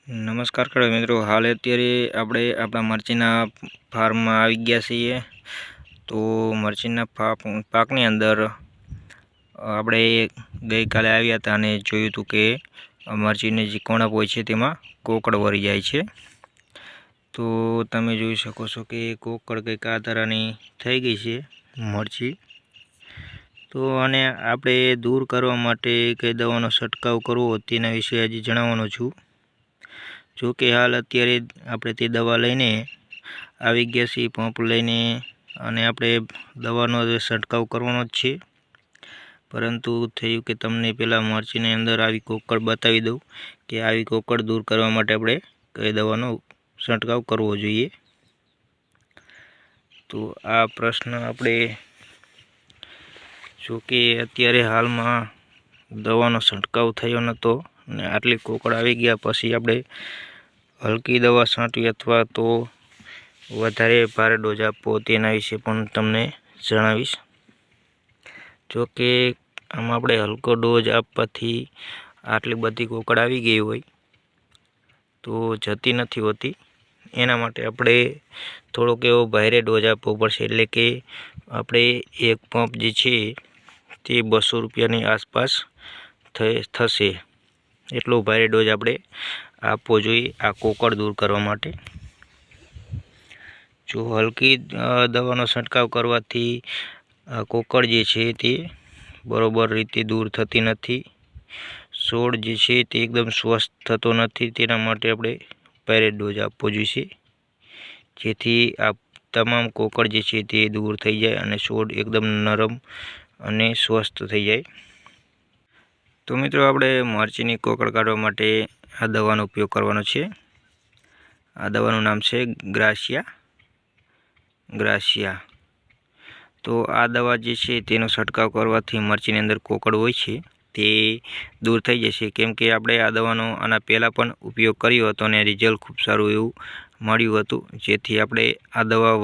નમસ્કાર ખેડૂત મિત્રો, હાલ અત્યારે આપણે આપણા મરચીના ફાર્મમાં આવી ગયા છીએ। તો મરચીના પાકની અંદર આપણે ગઈકાલે આવ્યા હતા અને જોયું હતું કે મરચીની જે કોણપ હોય છે તેમાં કોકડ વળી જાય છે। તો તમે જોઈ શકો છો કે કોકડ કંઈક આ તરહની થઈ ગઈ છે મરચી। તો આને આપણે દૂર કરવા માટે કઈ દવાનો છંટકાવ કરવો તેના વિશે આજે જણાવવાનો છું। જો કે હાલ અત્યારે આપણે તે દવા લઈને આવી ગયા છીએ, પંપ લઈને, અને આપણે દવાનો છંટકાવ કરવાનો જ છે। પરંતુ થયું કે તમને પહેલાં મરચીની અંદર આવી કોકડ બતાવી દઉં કે આવી કોકડ દૂર કરવા માટે આપણે કઈ દવાનો છંટકાવ કરવો જોઈએ। તો આ પ્રશ્ન આપણે જો કે અત્યારે હાલમાં દવાનો છંટકાવ થયો નહોતો અને આટલી કોકડ આવી ગયા પછી આપણે હલકી દવા છાંટવી અથવા તો વધારે ભારે ડોઝ આપવો તેના વિશે પણ તમને જણાવીશ। જો કે આમાં આપણે હલકો ડોઝ આપવાથી આટલી બધી કોકડ આવી ગઈ હોય તો જતી નથી હોતી। એના માટે આપણે થોડોક એવો ભારે ડોઝ આપવો પડશે, એટલે કે આપણે એક પંપ જે છે તે 200 રૂપિયાની આસપાસ થશે। એટલો ભારે ડોઝ આપણે આપવો જોઈએ આ કોકડ દૂર કરવા માટે। જો હલકી દવાનો છંટકાવ કરવાથી કોકડ જે છે તે બરોબર રીતે દૂર થતી નથી। છોડ જે છે તે એકદમ સ્વસ્થ થતો નથી, તેના માટે આપણે ભારે ડોઝ આપવો જોઈશે, જેથી આ તમામ કોકડ જે છે તે દૂર થઈ જાય અને છોડ એકદમ નરમ અને સ્વસ્થ થઈ જાય। તો મિત્રો, આપણે મરચીની કોકડ કાઢવા માટે આ દવાનો ઉપયોગ કરવાનો છે। આ દવાનું નામ છે ગ્રાસિયા। તો આ દવા જે છે તેનો છંટકાવ કરવાથી મરચીની અંદર કોકડ હોય છે તે દૂર થઈ જશે, કેમ કે આપણે આ દવાનો આના પહેલાં પણ ઉપયોગ કર્યો હતો અને રિઝલ્ટ ખૂબ સારું એવું મળ્યું હતું, જેથી આપણે આ દવા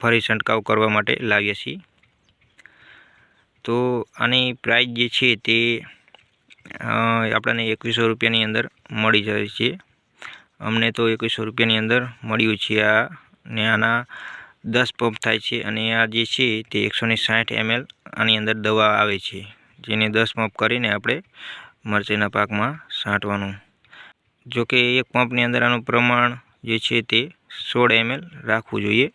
ફરી છંટકાવ કરવા માટે લાવ્યા છીએ। તો આની પ્રાઇસ જે છે તે આપણને 2100 રૂપિયાની અંદર મળી જાય છે। અમને તો 2100 રૂપિયાની અંદર મળ્યું છે આ, ને આના 10 પંપ થાય છે અને આ જે છે તે 160 ml આની અંદર દવા આવે છે, જેને 10 પંપ કરીને આપણે મરચીના પાકમાં છાંટવાનું। જો કે એક પંપની અંદર આનું પ્રમાણ જે છે તે 16 ml રાખવું જોઈએ,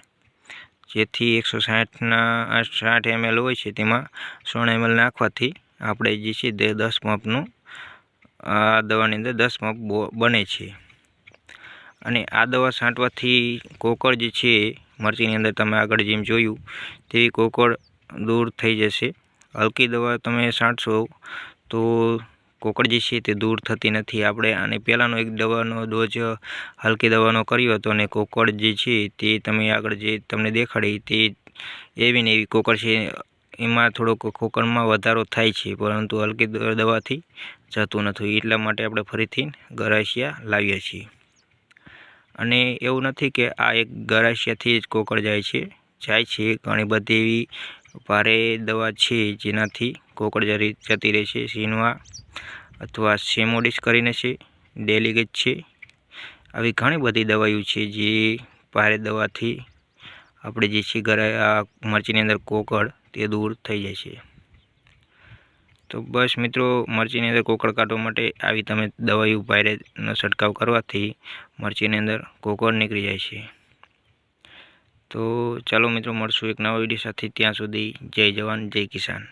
જેથી 160 ml હોય છે તેમાં 16 ml નાખવાથી આપણે જે છે તે 10 પંપનું આ દવાની અંદર 10 પંપ બને છે। અને આ દવા છાંટવાથી કોકડ જે છે મરચીની અંદર તમે આગળ જેમ જોયું તેવી કોકડ દૂર થઈ જશે। હલકી દવા તમે છાંટશો તો કોકડ જે છે તે દૂર થતી નથી। આપણે આને પહેલાંનો એક દવાનો ડોઝ હલકી દવાનો કર્યો હતો અને કોકડ જે છે તે તમે આગળ જે તમને દેખાડી તે એવી ને એવી કોકડ છે, એમાં થોડોક કોકડમાં વધારો થાય છે, પરંતુ હલકી દવાથી જતું નથી। એટલા માટે આપણે ફરીથી ગ્રાસિયા લાવીએ છીએ। અને એવું નથી કે આ એક ગ્રાસિયાથી જ કોકડ જાય છે, ઘણી બધી એવી ભારે દવા છે જેનાથી કોકડ જતી રહે છે। સિનવા અથવા સેમોડિસ કરીને છે, ડેલિગેટ છે, આવી ઘણી બધી દવાઓ છે જે ભારે દવાથી આપણે જે છે આ મરચીની અંદર કોકડ તે દૂર થઈ જાય છે। તો બસ મિત્રો, મરચીની અંદર કોકડ કાઢવા માટે આવી તમે દવાઓ ભારેનો છંટકાવ કરવાથી મરચીની અંદર કોકડ નીકળી જાય છે। તો ચાલો મિત્રો, મળશું એક નવા વિડીયો સાથે। ત્યાં સુધી જય જવાન જય કિસાન।